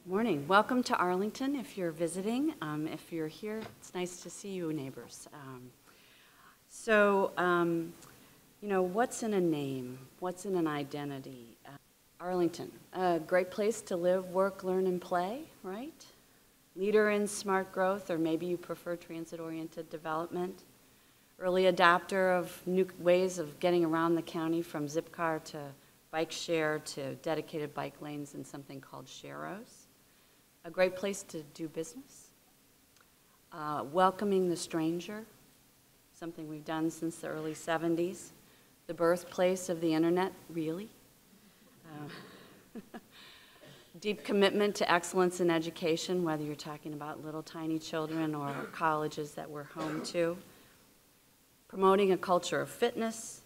Morning. Welcome to Arlington if you're visiting. If you're here, it's nice to see you, neighbors. What's in a name? What's in an identity? Arlington, a great place to live, work, learn, and play, right? Leader in smart growth, or maybe you prefer transit-oriented development. Early adopter of new ways of getting around the county, from zip car to bike share to dedicated bike lanes and something called Sharos. A great place to do business. Welcoming the stranger, something we've done since the early 70s. The birthplace of the internet, really. Deep commitment to excellence in education, whether you're talking about little tiny children or colleges that we're home to. Promoting a culture of fitness,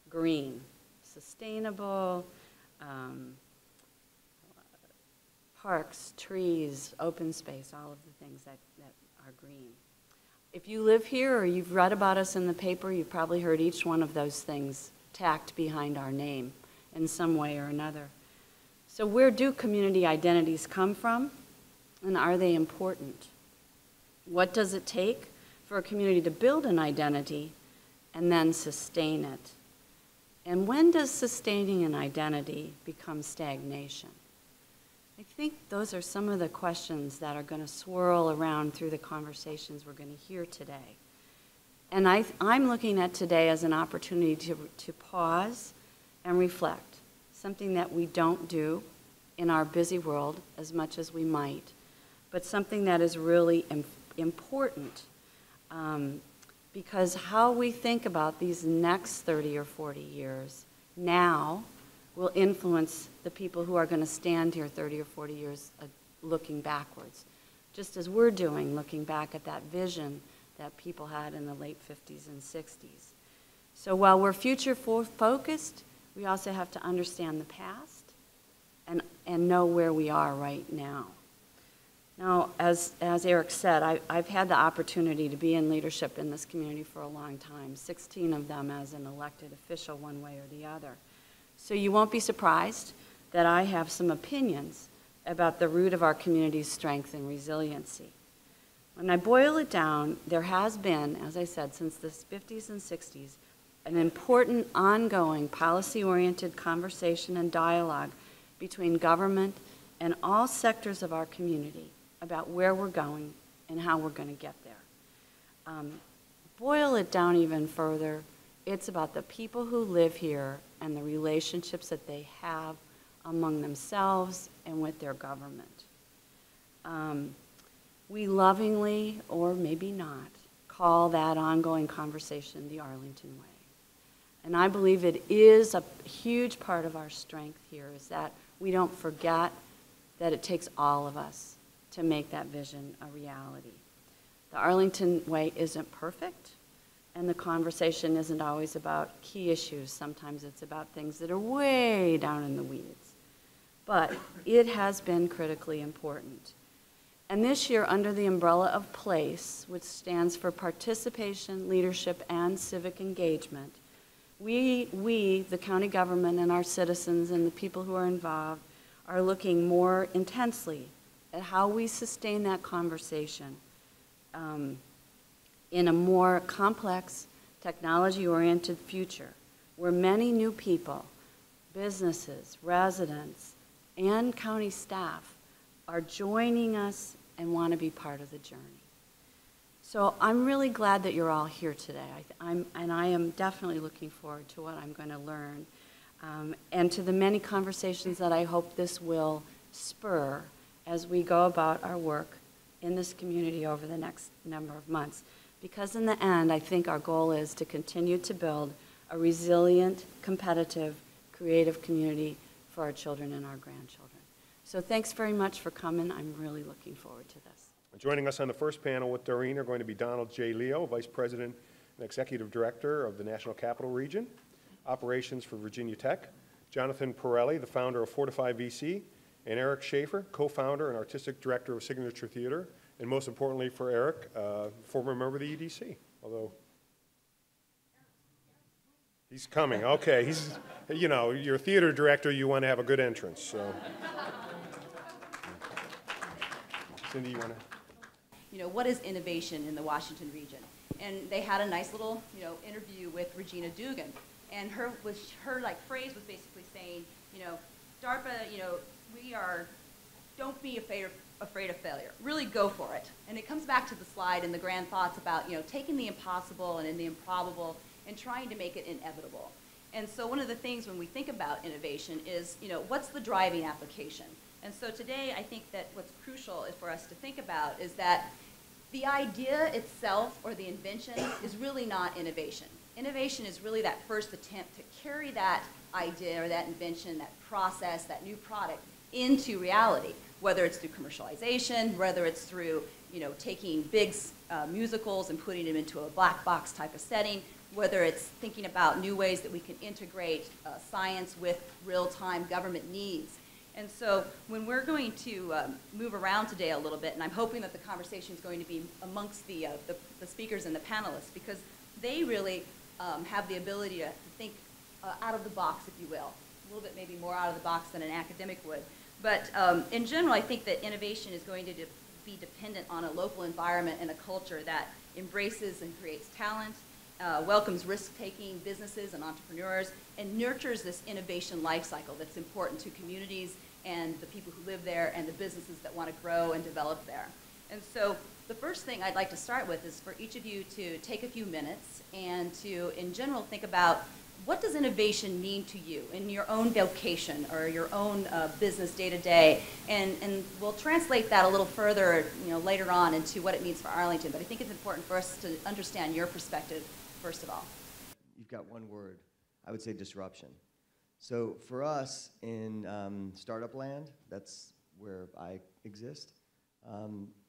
green, sustainable, parks, trees, open space, all of the things that are green. If you live here or you've read about us in the paper, you've probably heard each one of those things tacked behind our name in some way or another. So where do community identities come from, and are they important? What does it take for a community to build an identity and then sustain it? And when does sustaining an identity become stagnation? I think those are some of the questions that are going to swirl around through the conversations we're going to hear today. And I'm looking at today as an opportunity to pause and reflect, something that we don't do in our busy world as much as we might, but something that is really important, because how we think about these next 30 or 40 years now will influence the people who are going to stand here 30 or 40 years looking backwards, just as we're doing, looking back at that vision that people had in the late 50s and 60s. So while we're future focused, we also have to understand the past and know where we are right now. Now, as Eric said, I've had the opportunity to be in leadership in this community for a long time, 16 of them as an elected official one way or the other. So you won't be surprised that I have some opinions about the root of our community's strength and resiliency. When I boil it down, there has been, as I said, since the 50s and 60s, an important ongoing policy-oriented conversation and dialogue between government and all sectors of our community about where we're going and how we're going to get there. Boil it down even further, it's about the people who live here and the relationships that they have among themselves and with their government. We lovingly, or maybe not, call that ongoing conversation the Arlington way. And I believe it is a huge part of our strength here, is that we don't forget that it takes all of us to make that vision a reality. The Arlington way isn't perfect, and the conversation isn't always about key issues. Sometimes it's about things that are way down in the weeds. But it has been critically important. And this year, under the umbrella of PLACE, which stands for Participation, Leadership, and Civic Engagement, we, the county government and our citizens and the people who are involved, are looking more intensely at how we sustain that conversation in a more complex, technology-oriented future, where many new people, businesses, residents, and county staff are joining us and want to be part of the journey. So I'm really glad that you're all here today. I am definitely looking forward to what I'm going to learn, and to the many conversations that I hope this will spur as we go about our work in this community over the next number of months. Because in the end, I think our goal is to continue to build a resilient, competitive, creative community for our children and our grandchildren. So thanks very much for coming. I'm really looking forward to this. Joining us on the first panel with Doreen are going to be Donald J. Leo, Vice President and Executive Director of the National Capital Region, Operations for Virginia Tech, Jonathan Pirelli, the founder of Fortify VC, and Eric Schaefer, co-founder and Artistic Director of Signature Theater, and most importantly for Eric, former member of the EDC, although he's coming. Okay, he's, you know, you're a theater director, you want to have a good entrance, so. Cindy, you want to? What is innovation in the Washington region? And they had a nice little, interview with Regina Dugan. And her phrase was basically saying, DARPA, don't be afraid of failure. Really go for it. And it comes back to the slide and the grand thoughts about, taking the impossible and the improbable and trying to make it inevitable. And so one of the things when we think about innovation is, what's the driving application? And so today, I think that what's crucial for us to think about is that the idea itself or the invention is really not innovation. Innovation is really that first attempt to carry that idea or that invention, that process, that new product into reality, whether it's through commercialization, whether it's through taking big musicals and putting them into a black box type of setting, whether it's thinking about new ways that we can integrate science with real-time government needs. And so when we're going to move around today a little bit, and I'm hoping that the conversation is going to be amongst the speakers and the panelists, because they really have the ability to think out of the box, if you will, a little bit maybe more out of the box than an academic would. But in general, I think that innovation is going to be dependent on a local environment and a culture that embraces and creates talent, welcomes risk-taking businesses and entrepreneurs, and nurtures this innovation life cycle that's important to communities and the people who live there and the businesses that want to grow and develop there. And so the first thing I'd like to start with is for each of you to take a few minutes and to, in general, think about what does innovation mean to you in your own vocation or your own business day to day, and we'll translate that a little further, later on into what it means for Arlington. But I think it's important for us to understand your perspective first of all. You've got one word. I would say disruption. So for us in startup land, that's where I exist.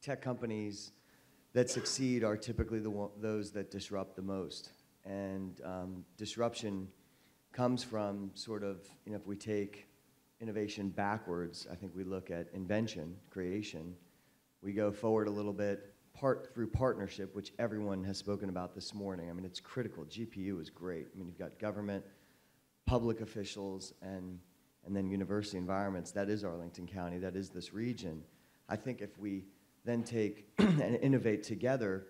Tech companies that succeed are typically those that disrupt the most. And disruption comes from sort of, if we take innovation backwards, I think we look at invention, creation. We go forward a little bit through partnership, which everyone has spoken about this morning. I mean, it's critical. GPU is great. I mean, you've got government, public officials, and then university environments. That is Arlington County. That is this region. I think if we then take and innovate together,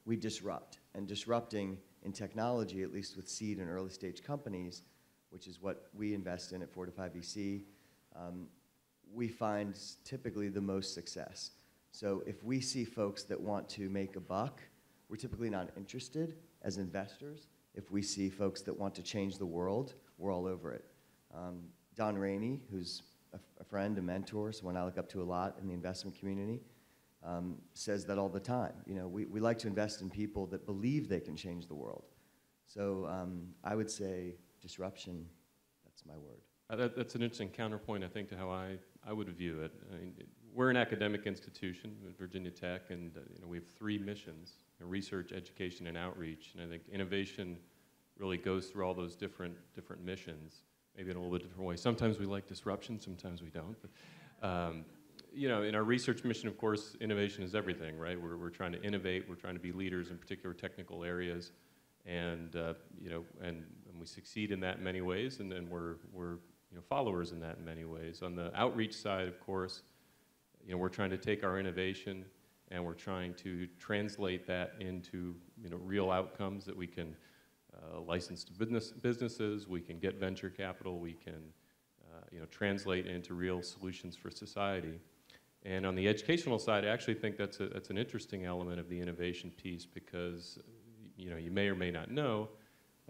we disrupt. And disrupting in technology, at least with seed and early stage companies, which is what we invest in at 45 VC, we find typically the most success. So if we see folks that want to make a buck, we're typically not interested as investors. If we see folks that want to change the world, we're all over it. Don Rainey, who's a friend, a mentor, someone I look up to a lot in the investment community, says that all the time. We like to invest in people that believe they can change the world. So I would say disruption, that's my word. That's an interesting counterpoint, I think, to how I would view it. I mean, we're an academic institution at Virginia Tech, and we have 3 missions: research, education, and outreach. And I think innovation really goes through all those different missions, maybe in a little bit different way. Sometimes we like disruption, sometimes we don't. But, in our research mission, of course, innovation is everything, right? We're trying to innovate. We're trying to be leaders in particular technical areas, and and we succeed in that in many ways. And then we're followers in that in many ways. On the outreach side, of course, we're trying to take our innovation and we're trying to translate that into real outcomes that we can license to businesses. We can get venture capital. We can translate into real solutions for society. And on the educational side, I actually think that's an interesting element of the innovation piece, because you may or may not know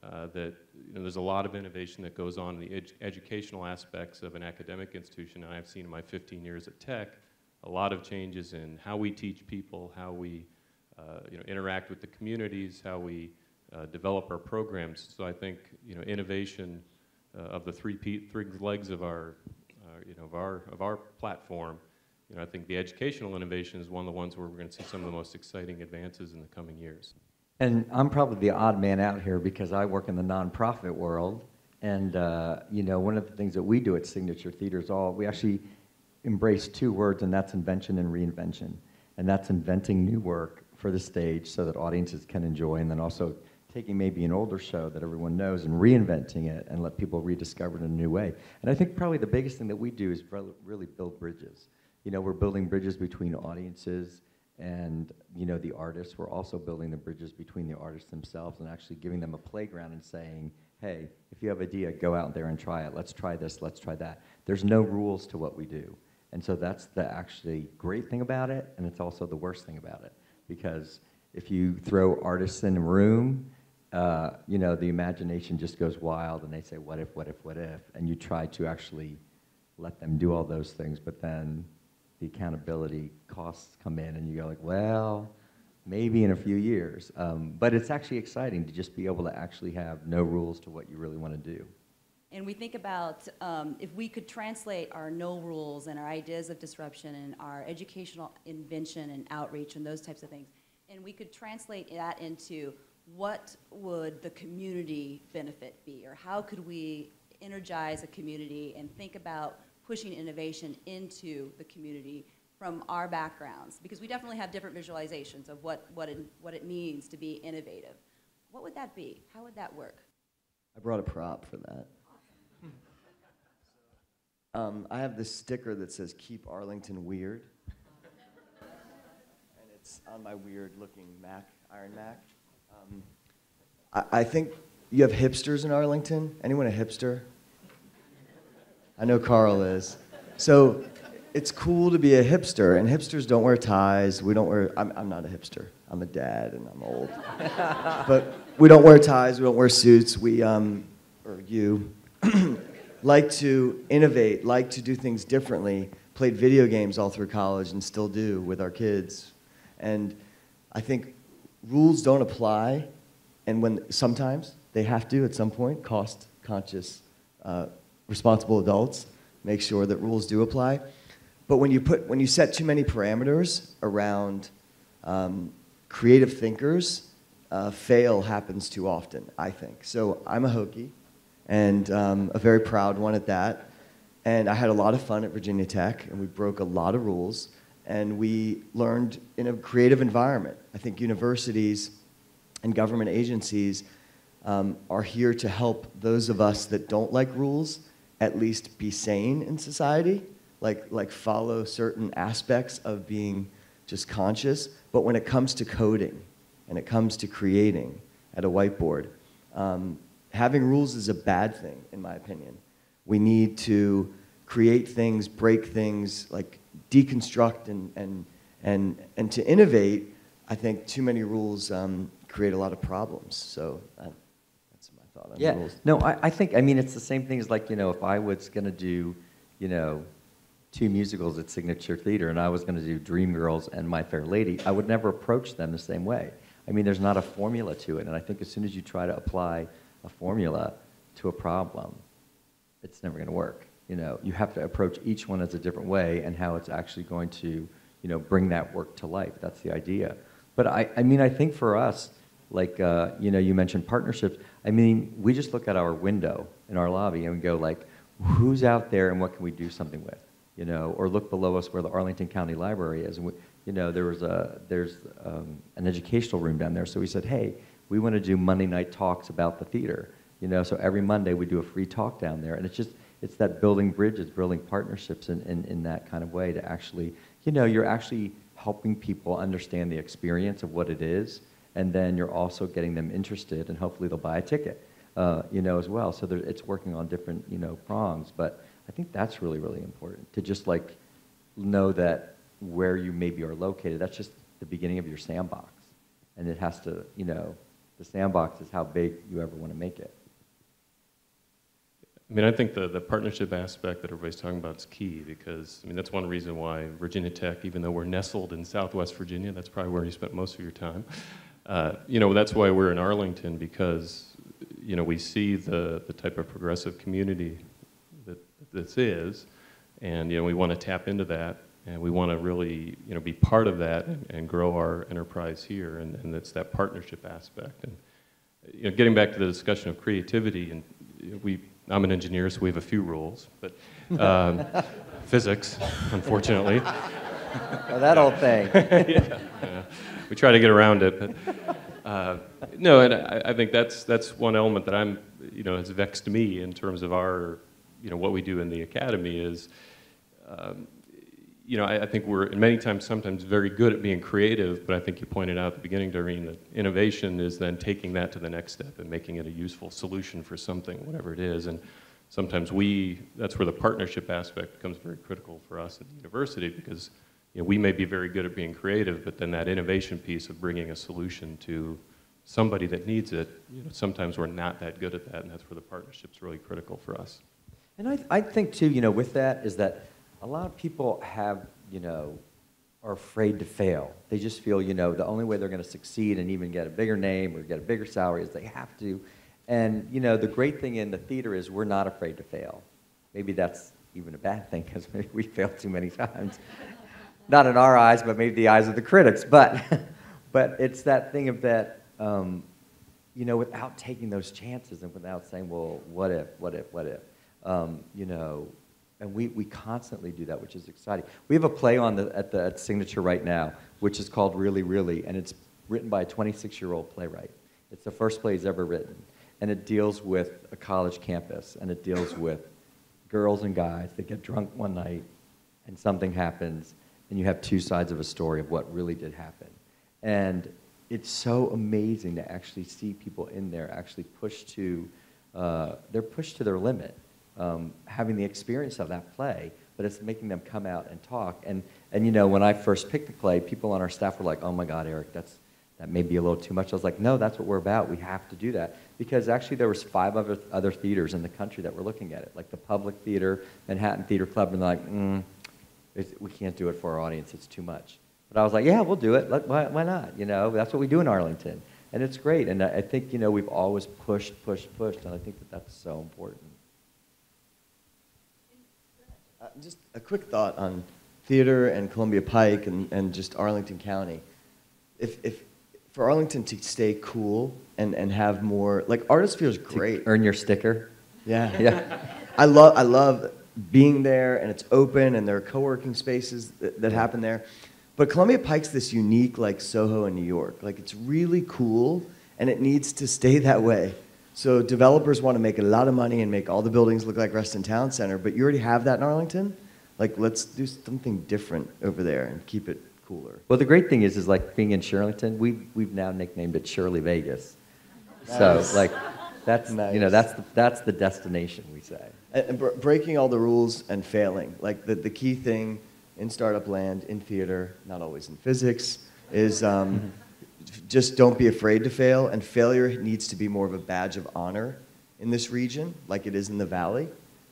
that there's a lot of innovation that goes on in the educational aspects of an academic institution. And I've seen in my 15 years at Tech a lot of changes in how we teach people, how we interact with the communities, how we develop our programs. So I think innovation of the three legs of our platform. I think the educational innovation is one of the ones where we're going to see some of the most exciting advances in the coming years. And I'm probably the odd man out here because I work in the nonprofit world, and one of the things that we do at Signature Theater is we actually embrace 2 words, and that's invention and reinvention, and that's inventing new work for the stage so that audiences can enjoy, and then also taking maybe an older show that everyone knows and reinventing it and let people rediscover it in a new way. And I think probably the biggest thing that we do is really build bridges. we're building bridges between audiences and, the artists. We're also building the bridges between the artists themselves and actually giving them a playground and saying, hey, if you have an idea, go out there and try it. Let's try this, let's try that. There's no rules to what we do. And so that's the actually great thing about it, and it's also the worst thing about it. Because if you throw artists in a room, the imagination just goes wild, and they say, what if, what if, what if? And you try to actually let them do all those things, but then the accountability costs come in, and you go like, well, maybe in a few years. But it's actually exciting to just be able to actually have no rules to what you really want to do. And we think about if we could translate our no rules and our ideas of disruption and our educational invention and outreach and those types of things, and we could translate that into what would the community benefit be, or how could we energize a community and think about pushing innovation into the community from our backgrounds, because we definitely have different visualizations of what it means to be innovative. What would that be? How would that work? I brought a prop for that. I have this sticker that says, "Keep Arlington Weird." And it's on my weird-looking Mac, Iron Mac. I think you have hipsters in Arlington. Anyone a hipster? I know Carl is. So it's cool to be a hipster, and hipsters don't wear ties. We don't wear, I'm not a hipster. I'm a dad, and I'm old. But we don't wear ties, we don't wear suits. We, or you, like to innovate, like to do things differently, played video games all through college and still do with our kids. And I think rules don't apply, and when sometimes they have to at some point, cost-conscious, responsible adults make sure that rules do apply. But when you set too many parameters around creative thinkers, fail happens too often, I think. So I'm a Hokie, and a very proud one at that. And I had a lot of fun at Virginia Tech, and we broke a lot of rules, and we learned in a creative environment. I think universities and government agencies are here to help those of us that don't like rules at least be sane in society, like follow certain aspects of being just conscious. But when it comes to coding and it comes to creating at a whiteboard, having rules is a bad thing, in my opinion. We need to create things, break things, like deconstruct and to innovate. I think too many rules create a lot of problems. So that's my thought on the rules. No, I think, it's the same thing as like, if I was going to do, 2 musicals at Signature Theater and I was going to do Dreamgirls and My Fair Lady, I would never approach them the same way. There's not a formula to it, and I think as soon as you try to apply a formula to a problem, it's never going to work. You have to approach each one as a different way and how it's actually going to, bring that work to life. That's the idea. But I think for us, like, you mentioned partnerships. We just look at our window in our lobby and we go like, who's out there and what can we do something with? Or look below us where the Arlington County Library is. And there's an educational room down there. So we said, hey, we want to do Monday night talks about the theater. So every Monday we do a free talk down there. And it's that building bridges, building partnerships in that kind of way to actually, you're actually helping people understand the experience of what it is. And then you're also getting them interested, and hopefully they'll buy a ticket, as well. So it's working on different, prongs. But I think that's really, really important to just like know that where you maybe are located, that's just the beginning of your sandbox. And it has to, the sandbox is how big you ever want to make it. I think the partnership aspect that everybody's talking about is key because, that's one reason why Virginia Tech, even though we're nestled in Southwest Virginia, that's probably where you spent most of your time. That's why we're in Arlington because, we see the type of progressive community that this is, and, we want to tap into that, and we want to really, be part of that and grow our enterprise here, and it's that partnership aspect. And, getting back to the discussion of creativity, and I'm an engineer, so we have a few rules, but physics, unfortunately. Oh, that old thing. Yeah. We try to get around it, but no, and I think that's one element that has vexed me in terms of our, what we do in the academy is, you know, I think we're many times, sometimes very good at being creative, but I think you pointed out at the beginning, Doreen, that innovation is then taking that to the next step and making it a useful solution for something, whatever it is. And sometimes that's where the partnership aspect becomes very critical for us at the university, because you know, we may be very good at being creative, but then that innovation piece of bringing a solution to somebody that needs it, you know, sometimes we're not that good at that, and that's where the partnership's really critical for us. And I think too, you know, with that is that a lot of people have, you know, are afraid to fail. They just feel, you know, the only way they're going to succeed and even get a bigger name or get a bigger salary is they have to. And, you know, the great thing in the theater is we're not afraid to fail. Maybe that's even a bad thing because maybe we fail too many times. Not in our eyes, but maybe the eyes of the critics. But it's that thing of that, you know, without taking those chances and without saying, well, what if, you know, and we constantly do that, which is exciting. We have a play on at Signature right now, which is called Really, Really, and it's written by a 26-year-old playwright. It's the first play he's ever written, and it deals with a college campus, and it deals with girls and guys that get drunk one night, and something happens, and you have two sides of a story of what really did happen. And it's so amazing to actually see people in there actually they're pushed to their limit. Having the experience of that play, but it's making them come out and talk. And you know, when I first picked the play, people on our staff were like, "Oh my God, Eric, that may be a little too much." I was like, "No, that's what we're about. We have to do that." Because actually there was 5 other theaters in the country that were looking at it, like the Public Theater, Manhattan Theater Club, and they're like, we can't do it for our audience. It's too much. But I was like, "Yeah, we'll do it. Why not? You know, that's what we do in Arlington." And it's great. And I think, you know, we've always pushed, and I think that that's so important. Just a quick thought on theater and Columbia Pike and just Arlington County. If for Arlington to stay cool and have more, like Artist feels great. To earn your sticker. Yeah. Yeah. I love being there, and it's open, and there are co-working spaces that happen there. But Columbia Pike's this unique, like Soho in New York. Like, it's really cool, and it needs to stay that way. So developers want to make a lot of money and make all the buildings look like Reston Town Center, but you already have that in Arlington. Like, let's do something different over there and keep it cooler. Well, the great thing is like being in Shirlington, we've now nicknamed it Shirley Vegas. Nice. So like, that's nice. You know, that's the destination, we say. And breaking all the rules and failing. Like the key thing in startup land, in theater, not always in physics, is just don't be afraid to fail, and failure needs to be more of a badge of honor in this region, like it is in the Valley,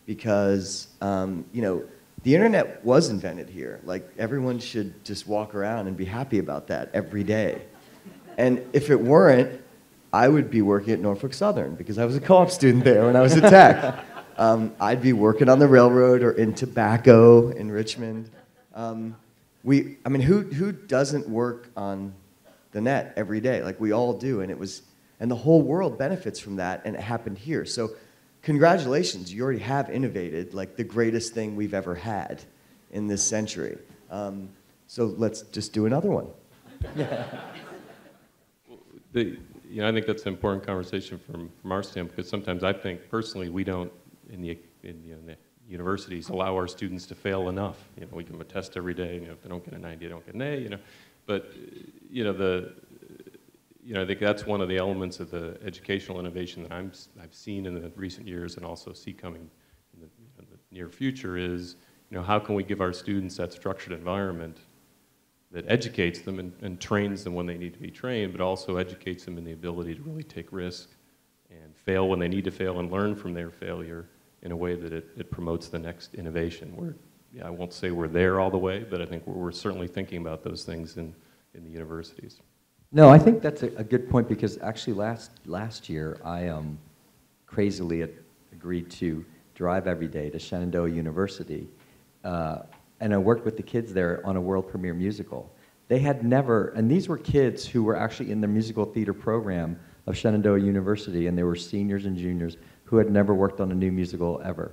because you know, the internet was invented here. Like, everyone should just walk around and be happy about that every day. And if it weren't, I would be working at Norfolk Southern, because I was a co-op student there when I was at Tech. I'd be working on the railroad or in tobacco in Richmond. I mean, who doesn't work on the net every day? Like, we all do, and the whole world benefits from that, and it happened here. So congratulations, you already have innovated like the greatest thing we've ever had in this century. So let's just do another one. You know, I think that's an important conversation from our standpoint, because sometimes I think personally we don't in the universities allow our students to fail enough. You know, we give them a test every day. You know, if they don't get a 90, they don't get an A. You know, but you know, I think that's one of the elements of the educational innovation that I've seen in the recent years, and also see coming in the near future, is, you know, how can we give our students that structured environment that educates them and trains them when they need to be trained, but also educates them in the ability to really take risk and fail when they need to fail and learn from their failure in a way that it promotes the next innovation. I won't say we're there all the way, but I think we're certainly thinking about those things in the universities. No, I think that's a good point, because actually last year I crazily agreed to drive every day to Shenandoah University, and I worked with the kids there on a world premiere musical. They had never, and these were kids who were actually in the musical theater program of Shenandoah University, and they were seniors and juniors who had never worked on a new musical ever.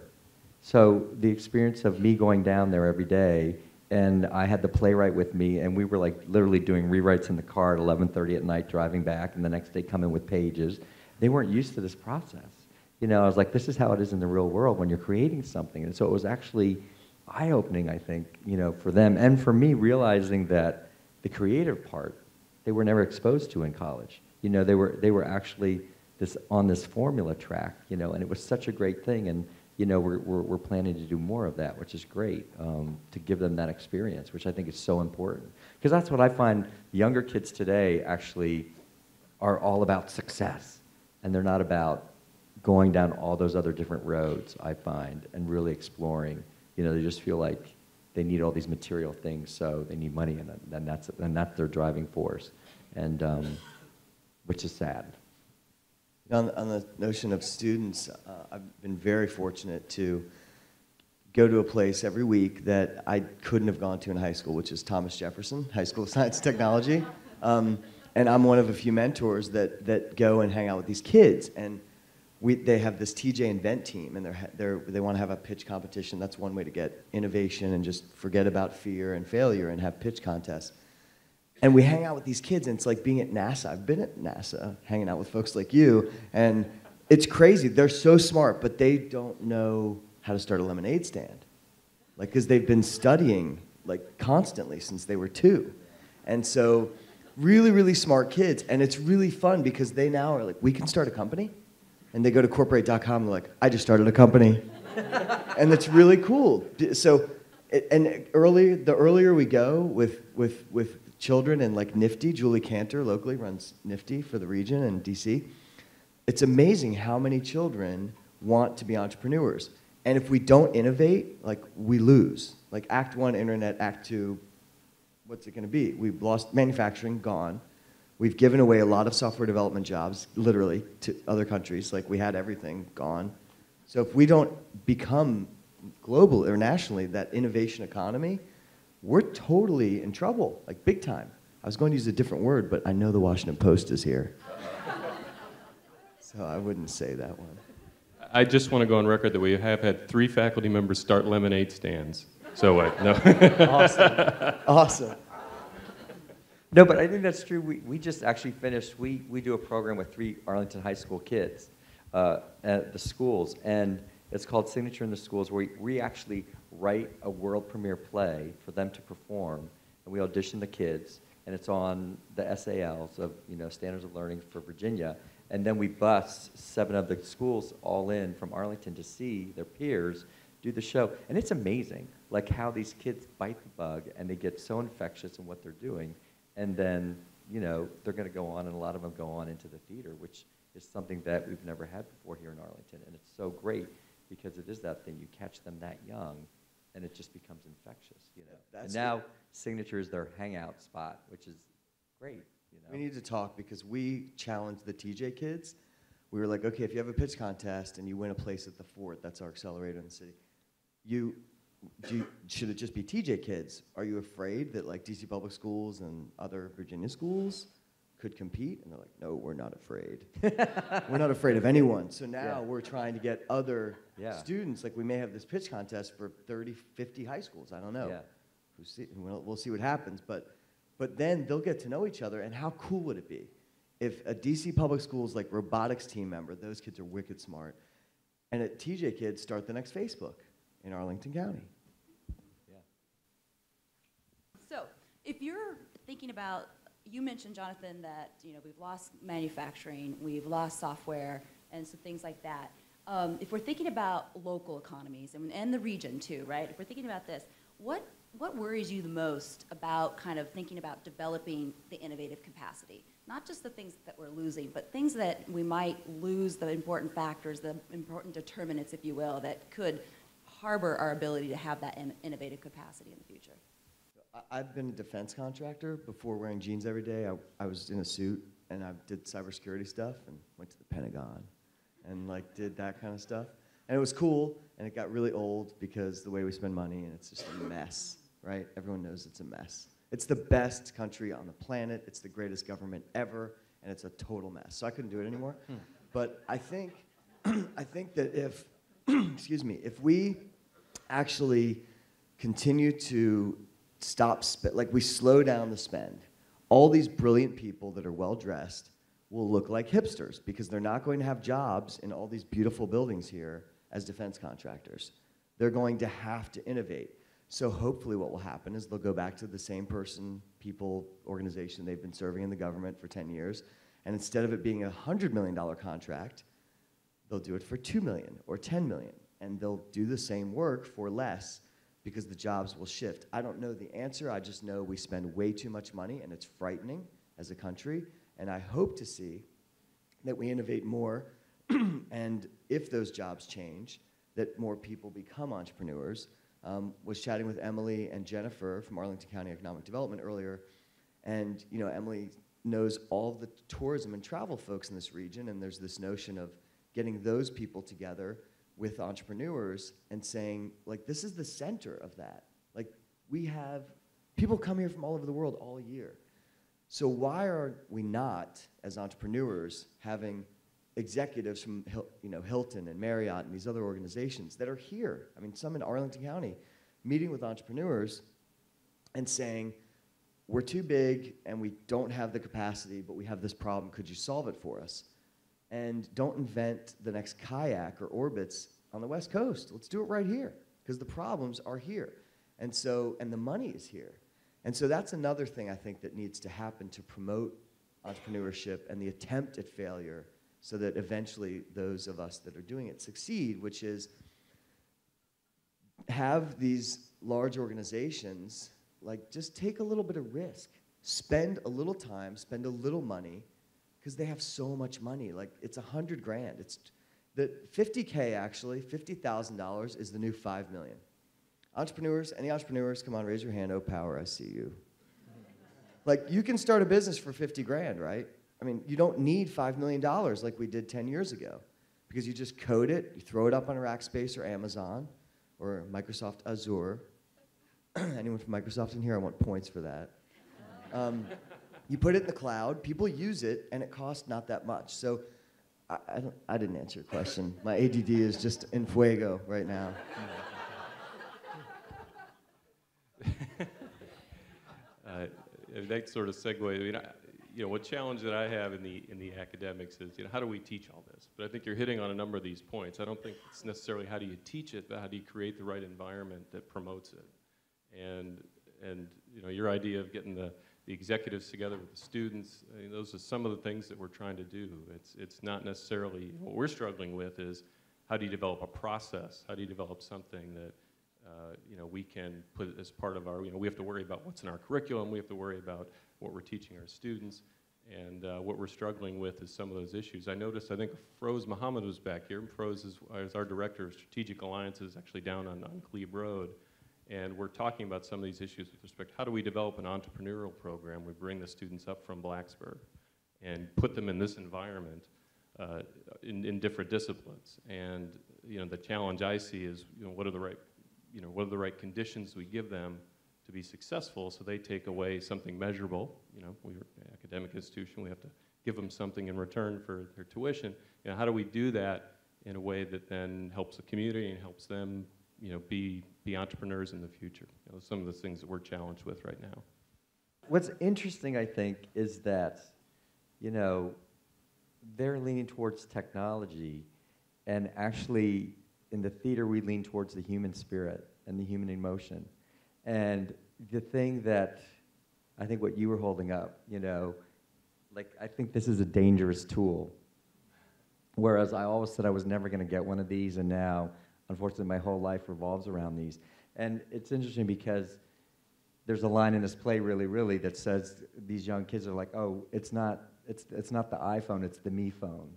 So the experience of me going down there every day, and I had the playwright with me, and we were like literally doing rewrites in the car at 11:30 at night, driving back, and the next day coming with pages. They weren't used to this process. You know, I was like, this is how it is in the real world when you're creating something. And so it was actually eye-opening, I think, for them and for me, realizing that the creative part, they were never exposed to in college. They were actually on this formula track, and it was such a great thing. And we're planning to do more of that, which is great, to give them that experience, which I think is so important. Because that's what I find younger kids today actually are all about success, and they're not about going down all those other different roads, I find, and really exploring. They just feel like they need all these material things, so they need money, and that's their driving force, and which is sad. On the notion of students, I've been very fortunate to go to a place every week that I couldn't have gone to in high school, which is Thomas Jefferson High School of Science and Technology. And I'm one of a few mentors that go and hang out with these kids. And they have this TJ Invent team, and they want to have a pitch competition. That's one way to get innovation and just forget about fear and failure and have pitch contests. And we hang out with these kids, and it's like being at NASA. I've been at NASA hanging out with folks like you, and it's crazy. They're so smart, but they don't know how to start a lemonade stand. Because they've been studying constantly since they were 2. And so really, really smart kids, and it's really fun because they now are like, we can start a company? And they go to corporate.com, and they're like, I just started a company. And it's really cool. So, the earlier we go with children and Nifty, Julie Cantor locally runs Nifty for the region in DC. It's amazing how many children want to be entrepreneurs. And if we don't innovate, we lose. Act 1, internet, Act 2, what's it going to be? We've lost manufacturing, gone. We've given away a lot of software development jobs, literally, to other countries. We had everything, gone. So if we don't become global or nationally that innovation economy, we're totally in trouble, big time. I was going to use a different word, but I know the Washington Post is here. So I wouldn't say that one. I just want to go on record that we have had 3 faculty members start lemonade stands. So no. Awesome. No, but I think that's true. We just actually finished, we do a program with 3 Arlington High School kids at the schools, and it's called Signature in the Schools, where we actually write a world premiere play for them to perform, and we audition the kids, and it's on the SALs of Standards of Learning for Virginia, and then we bus 7 of the schools all in from Arlington to see their peers do the show, and it's amazing, how these kids bite the bug, and they get so infectious in what they're doing, and then they're going to go on, and a lot of them go on into the theater, which is something that we've never had before here in Arlington, and it's so great because it is that thing. You catch them that young, and it just becomes infectious, And now Signature is their hangout spot, which is great, We need to talk because we challenged the TJ kids. We were like, okay, if you have a pitch contest and you win a place at the Fort, that's our accelerator in the city, should it just be TJ kids? Are you afraid that DC Public Schools and other Virginia schools could compete? And they're like, no, we're not afraid. We're not afraid of anyone. So now we're trying to get other students. We may have this pitch contest for 30, 50 high schools. I don't know. Yeah. We'll see what happens. But then they'll get to know each other. And how cool would it be if a DC Public Schools robotics team member, those kids are wicked smart, and at TJ kids start the next Facebook in Arlington County. Yeah. So if you're thinking about, you mentioned, Jonathan, that we've lost manufacturing, we've lost software, and some things like that. If we're thinking about local economies and the region too, right? If we're thinking about this, what worries you the most about kind of thinking about developing the innovative capacity? Not just the things that we're losing, but things that we might lose, the important factors, the important determinants, if you will, that could harbor our ability to have that innovative capacity in the future. I've been a defense contractor before wearing jeans every day. I was in a suit, and I did cybersecurity stuff and went to the Pentagon and did that kind of stuff. And it was cool, and it got really old because the way we spend money, and it's just a mess, right? Everyone knows it's a mess. It's the best country on the planet. It's the greatest government ever, and it's a total mess. So I couldn't do it anymore. But I think that if, excuse me, if we actually continue to we slow down the spend, all these brilliant people that are well-dressed will look like hipsters because they're not going to have jobs in all these beautiful buildings here as defense contractors. They're going to have to innovate. So hopefully what will happen is they'll go back to the same person, people, organization they've been serving in the government for 10 years, and instead of it being a $100 million contract, they'll do it for $2 million or $10 million, and they'll do the same work for less because the jobs will shift. I don't know the answer, I just know we spend way too much money, and it's frightening as a country, and I hope to see that we innovate more, and if those jobs change, that more people become entrepreneurs. Was chatting with Emily and Jennifer from Arlington County Economic Development earlier, and Emily knows all of the tourism and travel folks in this region, and there's this notion of getting those people together with entrepreneurs and saying, like, this is the center of that. Like, we have people come here from all over the world all year. So why are we not, as entrepreneurs, having executives from Hilton and Marriott and these other organizations that are here, I mean, some in Arlington County, meeting with entrepreneurs and saying, we're too big and we don't have the capacity, but we have this problem, could you solve it for us? And don't invent the next kayak or Orbitz on the West Coast. Let's do it right here, because the problems are here. And the money is here. And so that's another thing I think that needs to happen to promote entrepreneurship and the attempt at failure, so that eventually those of us that are doing it succeed, which is have these large organizations, like, just take a little bit of risk. Spend a little time, spend a little money, because they have so much money. Like, it's $100 grand. It's the $50K actually, $50,000 is the new $5 million. Entrepreneurs, any entrepreneurs, come on, raise your hand. Oh, power, I see you. Like, you can start a business for 50 grand, right? I mean, you don't need $5 million like we did 10 years ago, because you just code it, you throw it up on Rackspace or Amazon or Microsoft Azure. Anyone from Microsoft in here? I want points for that. You put it in the cloud, people use it, and it costs not that much. So I didn't answer your question. My ADD is just en fuego right now. That sort of segue. I mean, what challenge that I have in the academics is, how do we teach all this? But I think you're hitting on a number of these points. I don't think it's necessarily how do you teach it, but how do you create the right environment that promotes it? And your idea of getting the executives together with the students, those are some of the things that we're trying to do. It's not necessarily, what we're struggling with is, how do you develop a process? How do you develop something that we can put as part of our, we have to worry about what's in our curriculum, we have to worry about what we're teaching our students, and what we're struggling with is some of those issues. I noticed, I think Froze Muhammad was back here. Froze is our Director of Strategic Alliances, actually down on Glebe Road, and we're talking about some of these issues with respect to how do we develop an entrepreneurial program. We bring the students up from Blacksburg and put them in this environment in different disciplines. And the challenge I see is, what are the right conditions we give them to be successful, so they take away something measurable. We're an academic institution, we have to give them something in return for their tuition. How do we do that in a way that then helps the community and helps them be entrepreneurs in the future? Some of the things that we're challenged with right now. What's interesting, I think, is that, they're leaning towards technology, and actually in the theater we lean towards the human spirit and the human emotion. And the thing that I think what you were holding up, I think this is a dangerous tool. Whereas I always said I was never going to get one of these, and now, unfortunately, my whole life revolves around these. And it's interesting because there's a line in this play, really, that says these young kids are like, oh, it's not the iPhone, it's the me phone.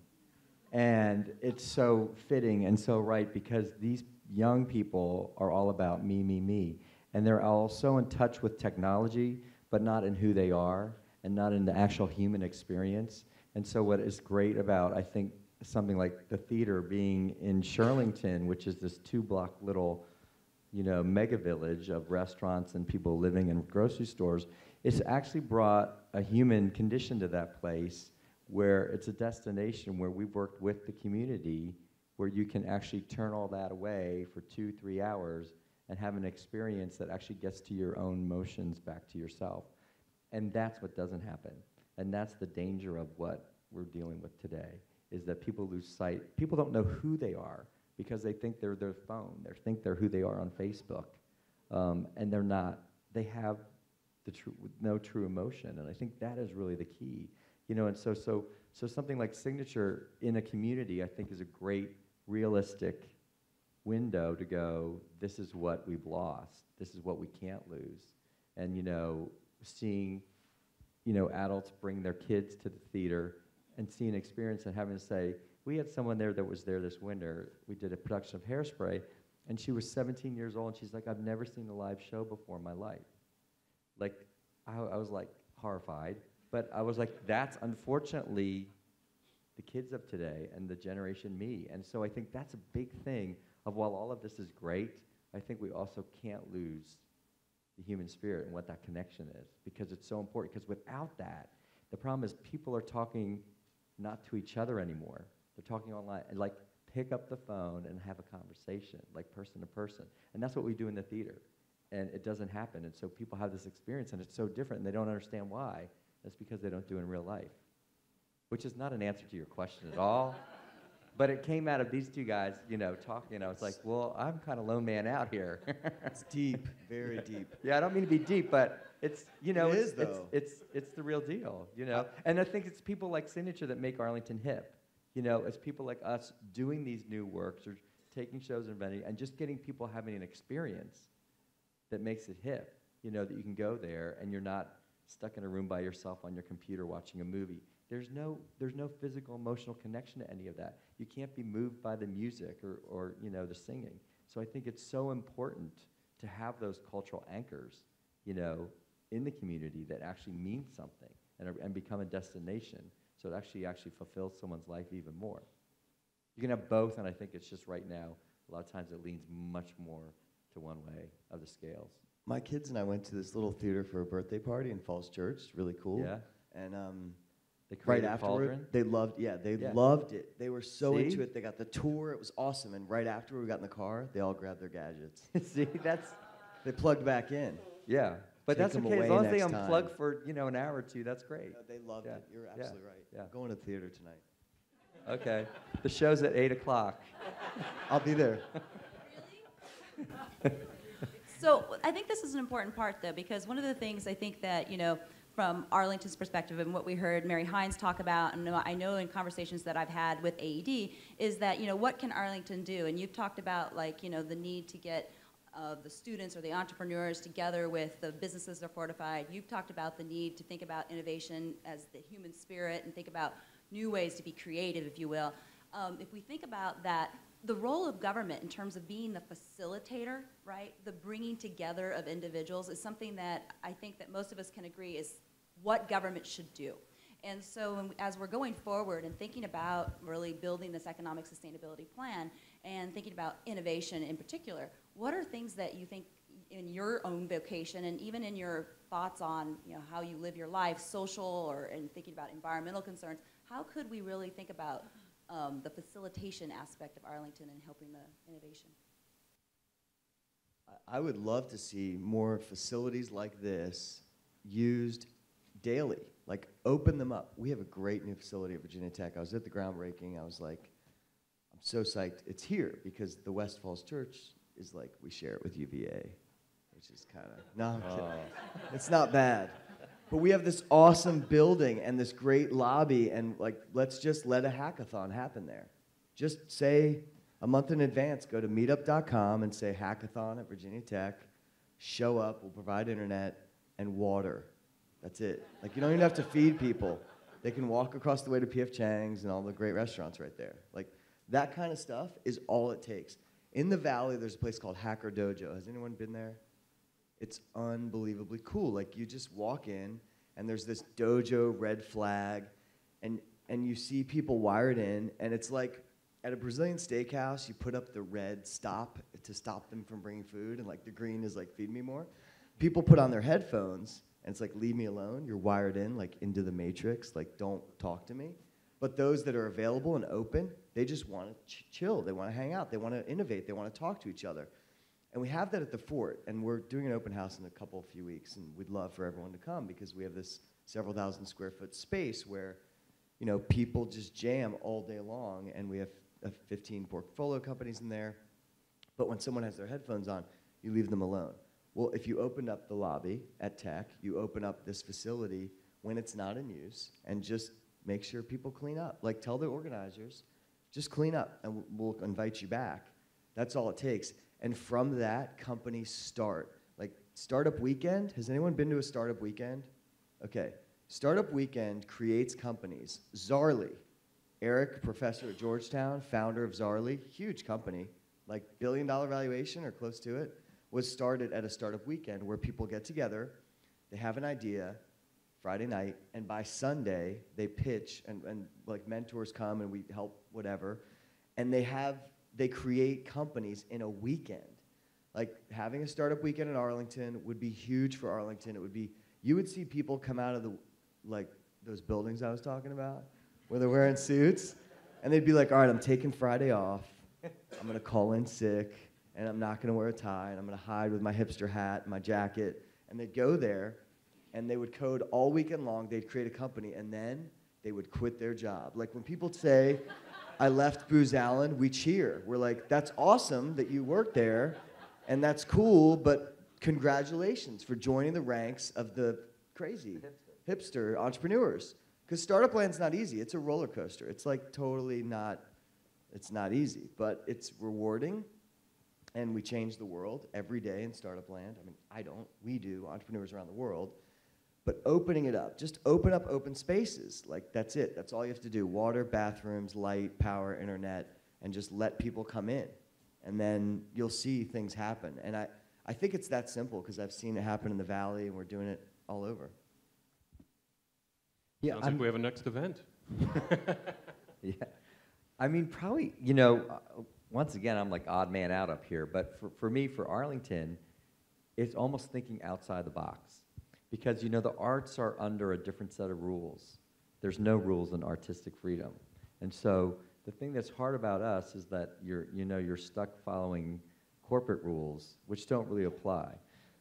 And it's so fitting and so right, because these young people are all about me. And they're all so in touch with technology, but not in who they are, and not in the actual human experience. And so what is great about, I think, something like the theater being in Shirlington, which is this 2-block little, mega village of restaurants and people living in grocery stores, it's actually brought a human condition to that place, where it's a destination where we've worked with the community, where you can actually turn all that away for 2-3 hours and have an experience that actually gets to your own emotions back to yourself. And that's what doesn't happen. And that's the danger of what we're dealing with today, is that people lose sight. People don't know who they are because they think they're their phone. They think they're who they are on Facebook. and they have no true emotion, and I think that is really the key. And so something like Signature in a community, I think, is a great realistic window to go, this is what we've lost, this is what we can't lose. And seeing adults bring their kids to the theater and seeing experience and having to say, we had someone there that was there this winter, we did a production of Hairspray, and she was 17 years old, and she's like, I've never seen a live show before in my life. Like, I was like horrified, but I was like, that's unfortunately the kids of today and the generation me. And so I think that's a big thing of, while all of this is great, I think we also can't lose the human spirit and what that connection is, because it's so important. Because without that, the problem is people are talking not to each other anymore. They're talking online, and like, pick up the phone and have a conversation, like person to person. And that's what we do in the theater. And it doesn't happen. And so people have this experience, and it's so different, and they don't understand why. That's because they don't do it in real life, which is not an answer to your question at all. But it came out of these two guys, talking. I was like, well, I'm kind of lone man out here. It's deep, very deep. Yeah, I don't mean to be deep, but it's, It is, though. It's the real deal, And I think it's people like Signature that make Arlington hip. It's people like us doing these new works or taking shows and inventing and just getting people having an experience that makes it hip, that you can go there and you're not stuck in a room by yourself on your computer watching a movie. There's no physical, emotional connection to any of that. You can't be moved by the music or the singing. So I think it's so important to have those cultural anchors, in the community that actually mean something and become a destination. So it actually fulfills someone's life even more. You can have both, and I think it's just right now, a lot of times it leans much more to one way of the scales. My kids and I went to this little theater for a birthday party in Falls Church. Really cool. Yeah. And They right created afterward, Cauldron? they loved it. They were so See? into it. They got the tour. It was awesome. And right after we got in the car, they all grabbed their gadgets. See, They plugged back in. Yeah. But Take that's them okay. As away long as they next unplug time. for, an hour or two, that's great. No, they loved Yeah. it. You're Yeah. absolutely right. Yeah. I'm going to the theater tonight. Okay. The show's at 8 o'clock. I'll be there. So I think this is an important part, though, because one of the things I think that, from Arlington's perspective and what we heard Mary Hines talk about, and I know in conversations that I've had with AED, is that, what can Arlington do? And you've talked about, the need to get the students or the entrepreneurs together with the businesses that are fortified. You've talked about the need to think about innovation as the human spirit and think about new ways to be creative, if you will. If we think about that, the role of government in terms of being the facilitator, right, the bringing together of individuals is something that I think that most of us can agree is what government should do. And so as we're going forward and thinking about really building this economic sustainability plan and thinking about innovation in particular, what are things that you think in your own vocation and even in your thoughts on how you live your life, social and thinking about environmental concerns, how could we really think about the facilitation aspect of Arlington and helping the innovation? I would love to see more facilities like this used daily. Like, open them up. We have a great new facility at Virginia Tech. I was at the groundbreaking. I was like, I'm so psyched it's here, because the West Falls Church is like, we share it with UVA, which is kind of, no, I'm kidding. It's not bad. But we have this awesome building and this great lobby, and let's just let a hackathon happen there. Just say a month in advance, go to meetup.com and say hackathon at Virginia Tech, show up, we'll provide internet and water. That's it. You don't even have to feed people. They can walk across the way to P.F. Chang's and all the great restaurants right there. That kind of stuff is all it takes. In the Valley, there's a place called Hacker Dojo. Has anyone been there? It's unbelievably cool. You just walk in, and there's this dojo red flag, and you see people wired in, and it's like at a Brazilian steakhouse, you put up the red stop to stop them from bringing food, and the green is feed me more. People put on their headphones, and it's leave me alone. You're wired in, into the matrix, don't talk to me. But those that are available and open, they just want to chill. They want to hang out. They want to innovate. They want to talk to each other. And we have that at the Fort, and we're doing an open house in a few weeks, and we'd love for everyone to come, because we have this several thousand square foot space where, people just jam all day long, and we have 15 portfolio companies in there. But when someone has their headphones on, you leave them alone. Well, if you open up the lobby at Tech, you open up this facility when it's not in use, and just make sure people clean up. Like, tell the organizers, just clean up, and we'll invite you back. That's all it takes. And from that, companies start. Like, Startup Weekend, has anyone been to a Startup Weekend? Okay. Startup Weekend creates companies. Zarly, Eric, professor at Georgetown, founder of Zarly, huge company, like $1 billion valuation or close to it, was started at a Startup Weekend where people get together, they have an idea, Friday night, and by Sunday, they pitch, and like mentors come and we help whatever, and they create companies in a weekend. Like, having a Startup Weekend in Arlington would be huge for Arlington. It would be, you would see people come out of like those buildings I was talking about, where they're wearing suits, and they'd be like, all right, I'm taking Friday off, I'm gonna call in sick, and I'm not gonna wear a tie, and I'm gonna hide with my hipster hat and my jacket, and they'd go there, and they would code all weekend long, they'd create a company, and then they would quit their job. Like, when people say, I left Booz Allen, we cheer. We're like, that's awesome that you worked there, and that's cool, but congratulations for joining the ranks of the crazy hipster entrepreneurs. Because startup land's not easy. It's a roller coaster. It's like totally not, it's not easy, but it's rewarding, and we change the world every day in startup land. I mean, I don't, we do, entrepreneurs around the world. But opening it up, just open up open spaces. Like, that's it. That's all you have to do. Water, bathrooms, light, power, internet, and just let people come in. And then you'll see things happen. And I think it's that simple, because I've seen it happen in the Valley, and we're doing it all over. Yeah, sounds like we have a next event. Yeah. I mean, probably, once again, I'm like odd man out up here, but for me, for Arlington, it's almost thinking outside the box. Because, the arts are under a different set of rules. There's no rules in artistic freedom. And so the thing that's hard about us is that you're stuck following corporate rules, which don't really apply.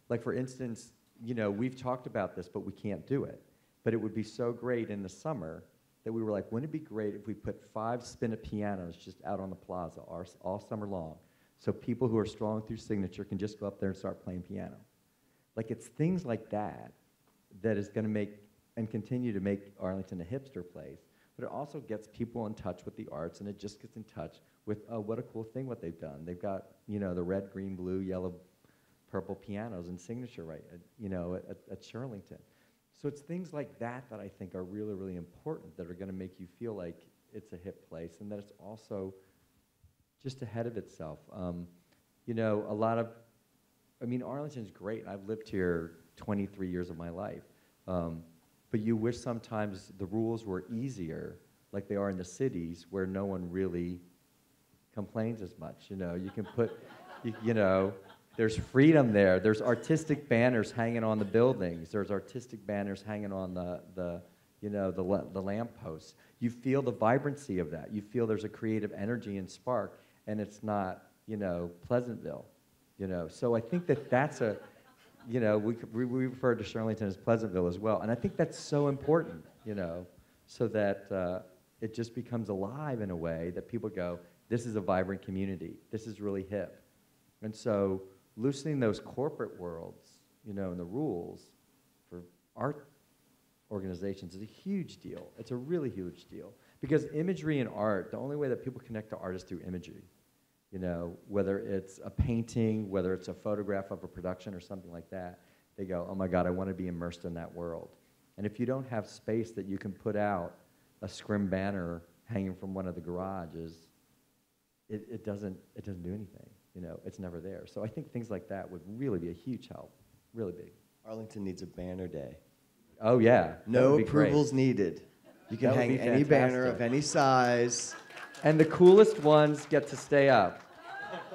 Like, for instance, we've talked about this, but we can't do it. But it would be so great in the summer that we were like, wouldn't it be great if we put 5 spin-up pianos just out on the plaza all summer long, so people who are strolling through Signature can just go up there and start playing piano. Like, it's things like that that is going to make and continue to make Arlington a hipster place, but it also gets people in touch with the arts, and it just gets in touch with, oh, what a cool thing what they've done. They've got, the red, green, blue, yellow, purple pianos in Signature, right, at Shirlington. So it's things like that that I think are really, really important, that are going to make you feel like it's a hip place, and that it's also just ahead of itself. Arlington's great. I've lived here 23 years of my life. But you wish sometimes the rules were easier, like they are in the cities, where no one really complains as much. You can put, there's freedom there. There's artistic banners hanging on the buildings. There's artistic banners hanging on the lampposts. You feel the vibrancy of that. You feel there's a creative energy and spark, and it's not, Pleasantville. So I think that's a, we refer to Shirlington as Pleasantville as well, and I think that's so important, so that it just becomes alive in a way that people go, this is a vibrant community. This is really hip. And so loosening those corporate worlds, and the rules for art organizations is a huge deal. It's a really huge deal. Because imagery and art, the only way that people connect to art is through imagery. Whether it's a painting, whether it's a photograph of a production or something like that, they go, oh my God, I want to be immersed in that world. And if you don't have space that you can put out a scrim banner hanging from one of the garages, it doesn't do anything. It's never there. So I think things like that would really be a huge help, really big. Arlington needs a banner day. Oh yeah. No approvals needed. You can hang any banner of any size. And the coolest ones get to stay up.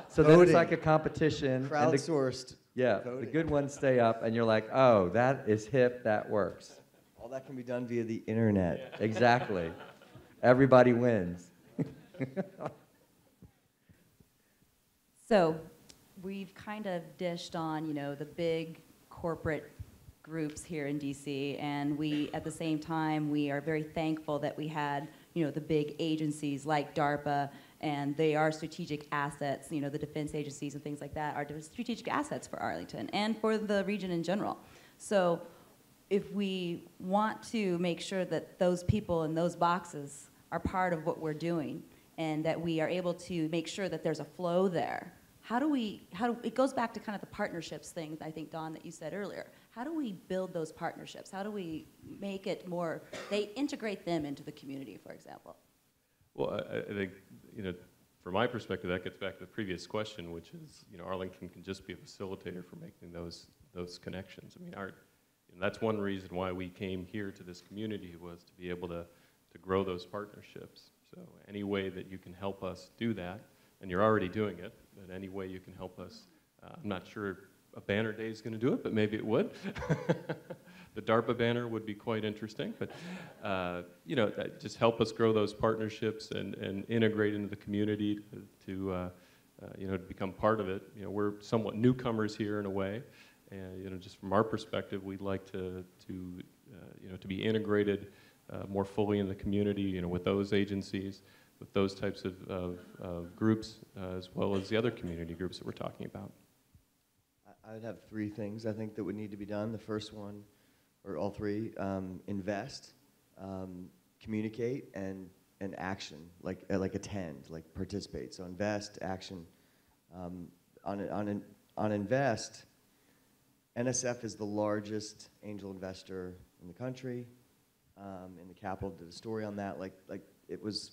So then it's Voting. like a competition. Crowdsourced. Yeah, voting. the good ones stay up, and you're like, oh, that is hip, that works. All that can be done via the internet. Yeah. Exactly. Everybody wins. So we've kind of dished on, the big corporate groups here in DC, and we, at the same time, we are very thankful that we had, the big agencies like DARPA and they are strategic assets. You know, the defense agencies and things like that are strategic assets for Arlington and for the region in general. So if we want to make sure that those people in those boxes are part of what we're doing and that we are able to make sure that there's a flow there, it goes back to kind of the partnerships thing, I think, Dawn, that you said earlier. How do we build those partnerships? How do we make it more, they integrate them into the community, for example? Well, I think, you know, from my perspective, that gets back to the previous question, which is, you know, Arlington can just be a facilitator for making those connections. I mean, that's one reason why we came here to this community, was to be able to grow those partnerships. So any way that you can help us do that, and you're already doing it, but any way you can help us, I'm not sure a banner day is going to do it, but maybe it would. The DARPA banner would be quite interesting, but you know, just help us grow those partnerships and integrate into the community to you know, to become part of it. You know, we're somewhat newcomers here in a way, and you know, just from our perspective, we'd like to you know, to be integrated more fully in the community. You know, with those agencies, with those types of groups, as well as the other community groups that we're talking about. I would have three things I think that would need to be done. The first one, or all three, invest, communicate, and action, like attend, like participate. So invest, action. On invest, NSF is the largest angel investor in the country. In the Capitol did a story on that. It was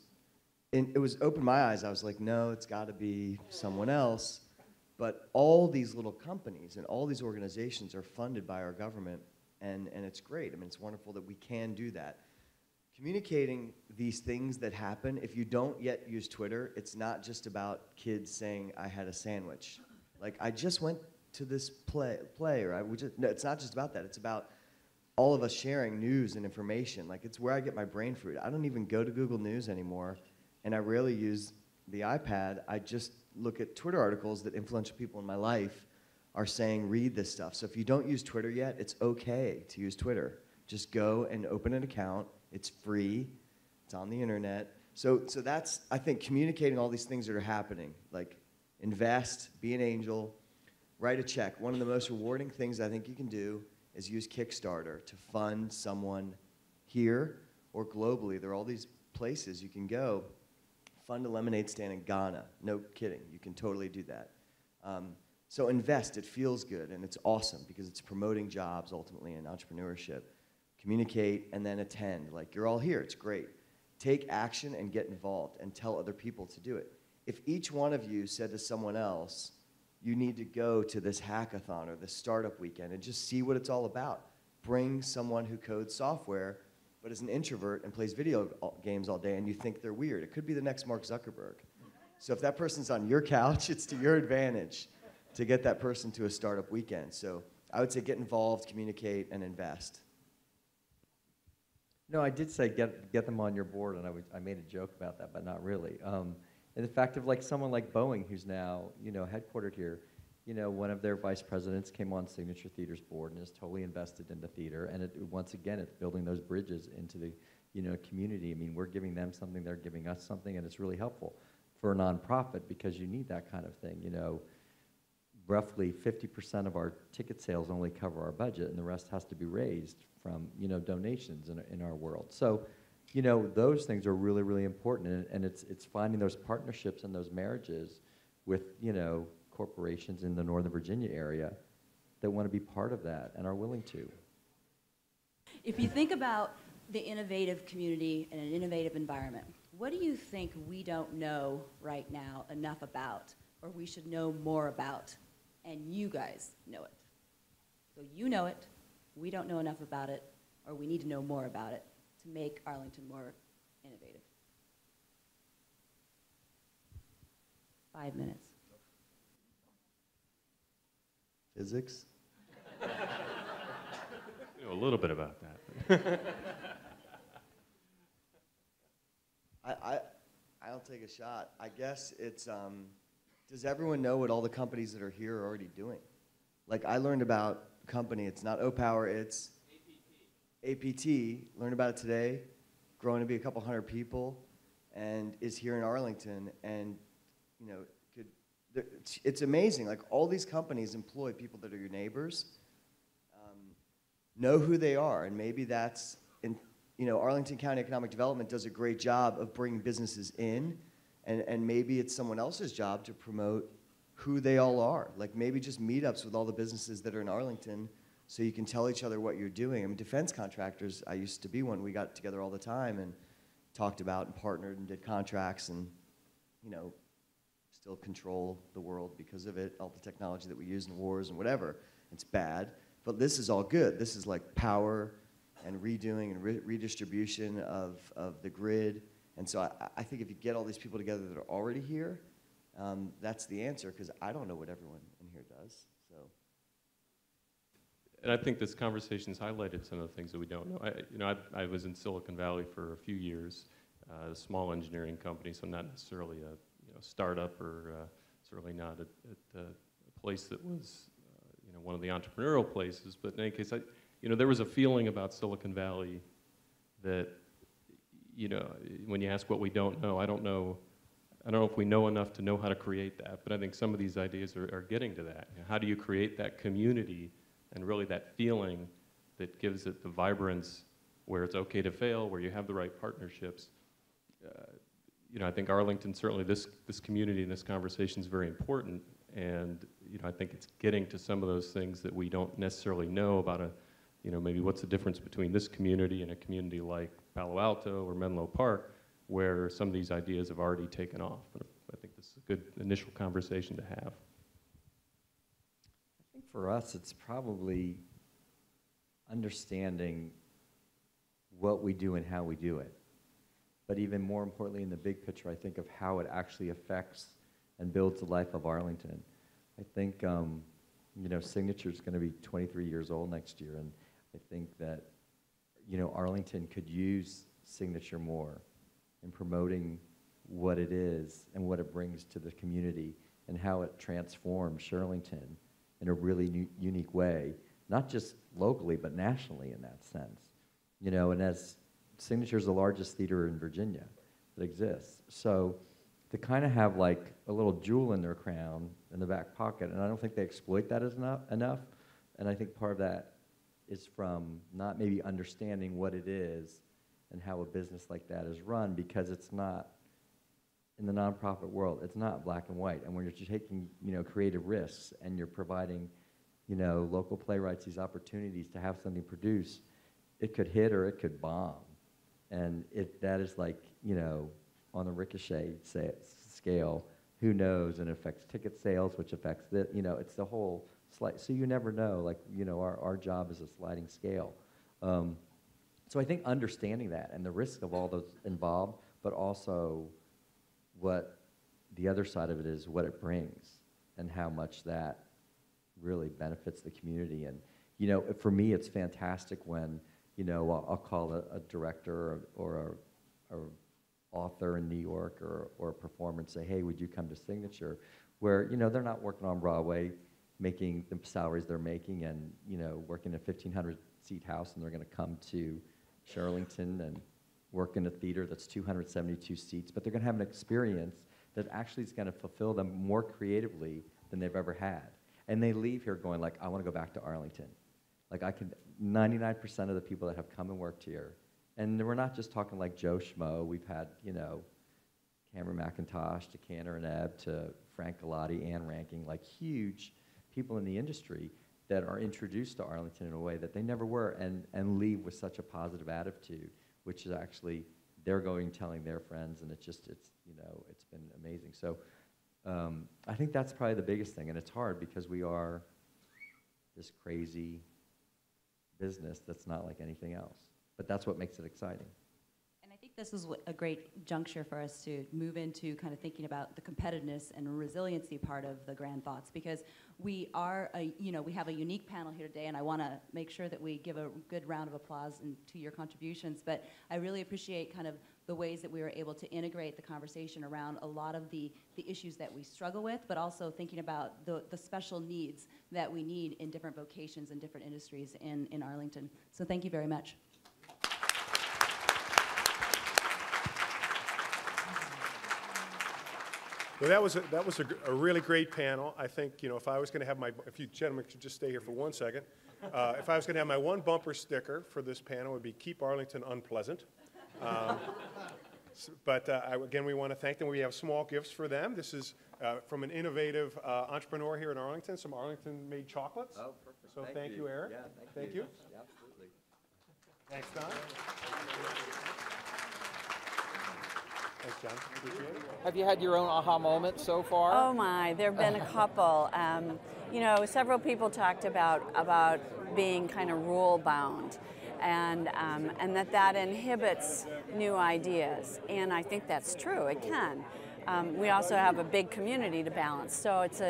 opened my eyes. I was like, no, it's got to be someone else. But all these little companies and all these organizations are funded by our government, and it's great. I mean, it's wonderful that we can do that. Communicating these things that happen, if you don't yet use Twitter, it's not just about kids saying, I had a sandwich. Like, I just went to this play or no, it's not just about that. It's about all of us sharing news and information. Like, it's where I get my brain food. I don't even go to Google News anymore, and I rarely use the iPad. I just look at Twitter articles that influential people in my life are saying, read this stuff. So if you don't use Twitter yet, it's okay to use Twitter. Just go and open an account. It's free. It's on the internet. So that's, I think, communicating all these things that are happening. Like, invest, be an angel, write a check. One of the most rewarding things I think you can do is use Kickstarter to fund someone here or globally. There are all these places you can go. Fund a lemonade stand in Ghana. No kidding. You can totally do that. So invest. It feels good, and it's awesome because it's promoting jobs ultimately and entrepreneurship. Communicate, and then attend. Like, you're all here. It's great. Take action and get involved and tell other people to do it. If each one of you said to someone else, you need to go to this hackathon or this startup weekend and just see what it's all about. Bring someone who codes software but is an introvert and plays video games all day, and you think they're weird. It could be the next Mark Zuckerberg. So if that person's on your couch, it's to your advantage to get that person to a startup weekend. So I would say get involved, communicate, and invest. No, I did say get them on your board, and I made a joke about that, but not really. And the fact of, like, someone like Boeing, who's now, you know, headquartered here, you know, one of their vice presidents came on Signature Theater's board and is totally invested in the theater. And once again, it's building those bridges into the, you know, community. I mean, we're giving them something, they're giving us something, and it's really helpful for a nonprofit because you need that kind of thing. You know, roughly 50% of our ticket sales only cover our budget, and the rest has to be raised from, you know, donations in our world. So, you know, those things are really, really important, and it's finding those partnerships and those marriages with, you know, corporations in the Northern Virginia area that want to be part of that and are willing to. If you think about the innovative community and an innovative environment, what do you think we don't know right now enough about, or we should know more about, and you guys know it? So you know it, we don't know enough about it, or we need to know more about it to make Arlington more innovative. 5 minutes. Physics? You know a little bit about that. I'll take a shot. I guess it's, does everyone know what all the companies that are here are already doing? Like, I learned about a company, it's not O-Power, it's APT. Learned about it today, growing to be a couple hundred people. and is here in Arlington, and you know, it's amazing. Like, all these companies employ people that are your neighbors, know who they are, and maybe that's in, you know, Arlington County Economic Development does a great job of bringing businesses in, and maybe it's someone else's job to promote who they all are. Like, maybe just meetups with all the businesses that are in Arlington, so you can tell each other what you're doing. I mean, defense contractors, I used to be one. We got together all the time and talked about and partnered and did contracts, and, you know, still control the world because of it, all the technology that we use in wars and whatever. It's bad, but this is all good. This is like power and redoing and redistribution of the grid. And so I think if you get all these people together that are already here, that's the answer, because I don't know what everyone in here does. So. And I think this conversation's highlighted some of the things that we don't know. I was in Silicon Valley for a few years, a small engineering company, so not necessarily a startup, or certainly not at a place that was one of the entrepreneurial places. But in any case, there was a feeling about Silicon Valley that, when you ask what we don't know, I don't know if we know enough to know how to create that. But I think some of these ideas are getting to that. How do you create that community and really that feeling that gives it the vibrance where it's okay to fail, where you have the right partnerships? I think Arlington, certainly this community and this conversation is very important, and I think it's getting to some of those things that we don't necessarily know about maybe what's the difference between this community and a community like Palo Alto or Menlo Park, where some of these ideas have already taken off. And I think this is a good initial conversation to have. I think for us, it's probably understanding what we do and how we do it. But even more importantly, in the big picture, I think of how it actually affects and builds the life of Arlington. I think, Signature is going to be 23 years old next year, and I think that, Arlington could use Signature more in promoting what it is and what it brings to the community and how it transforms Shirlington in a really unique way, not just locally, but nationally in that sense. And as Signature is the largest theater in Virginia that exists. So to kind of have like a little jewel in their crown in the back pocket, and I don't think they exploit that as enough. And I think part of that is from not maybe understanding what it is and how a business like that is run, because it's not, in the nonprofit world, it's not black and white. And when you're taking, creative risks and you're providing, local playwrights these opportunities to have something produced, it could hit or it could bomb. And that is like, on the ricochet scale, who knows, and it affects ticket sales, which affects it's the whole slide. So you never know, like, our job is a sliding scale. So I think understanding that and the risk of all those involved, but also what the other side of it is, what it brings and how much that really benefits the community. And, for me, it's fantastic when, I'll call a director or a author in New York or a performer and say, hey, would you come to Signature? Where, they're not working on Broadway, making the salaries they're making and, working in a 1,500-seat house, and they're going to come to Shirlington and work in a theater that's 272 seats, but they're going to have an experience that actually is going to fulfill them more creatively than they've ever had. And they leave here going like, I want to go back to Arlington. Like 99% of the people that have come and worked here, and we're not just talking like Joe Schmo. We've had, Cameron McIntosh to Cantor and Ebb to Frank Galati, Ann Ranking, like huge people in the industry that are introduced to Arlington in a way that they never were, and leave with such a positive attitude, which is actually they're going telling their friends, and it's been amazing. So I think that's probably the biggest thing, and it's hard because we are this crazy business that's not like anything else. But that's what makes it exciting. And I think this is a great juncture for us to move into kind of thinking about the competitiveness and resiliency part of the Grand Thoughts, because we are, we have a unique panel here today, and I want to make sure that we give a good round of applause to your contributions. But I really appreciate kind of the ways that we were able to integrate the conversation around a lot of the issues that we struggle with, but also thinking about the special needs that we need in different vocations and different industries in Arlington. So thank you very much. Well, that was a really great panel. I think, you know, if I was going to have if you gentlemen could just stay here for 1 second. If I was going to have my one bumper sticker for this panel, it would be "Keep Arlington Unpleasant." But again, we want to thank them. We have small gifts for them. This is from an innovative entrepreneur here in Arlington, some Arlington-made chocolates. Oh, perfect. So thank you, Eric. Yeah, thank you. Yeah, absolutely. Thanks, Don. Thanks, John. Appreciate it. Have you had your own aha moment so far? Oh my, there have been a couple. You know, several people talked about being kind of rule bound, and that inhibits new ideas. And I think that's true. It can. We also have a big community to balance. So it's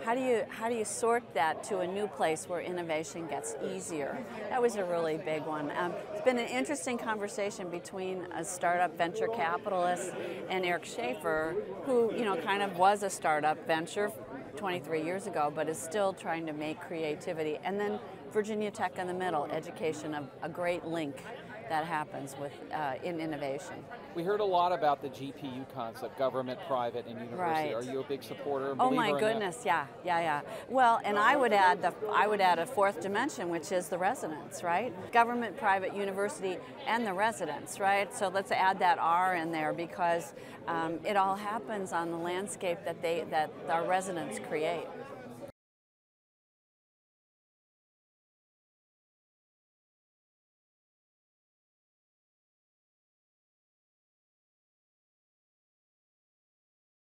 how do you sort that to a new place where innovation gets easier? That was a really big one. It's been an interesting conversation between a startup venture capitalist and Eric Schaefer, who, you know, kind of was a startup venture 23 years ago, but is still trying to make creativity. And then Virginia Tech in the middle, education, a great link that happens with in innovation. We heard a lot about the GPU concept, government, private, and university. Right. Are you a big supporter? Oh believer my in goodness, yeah. Well, and I would add a fourth dimension, which is the residents, right? Government, private, university, and the residents, right? So let's add that R in there, because it all happens on the landscape that our residents create.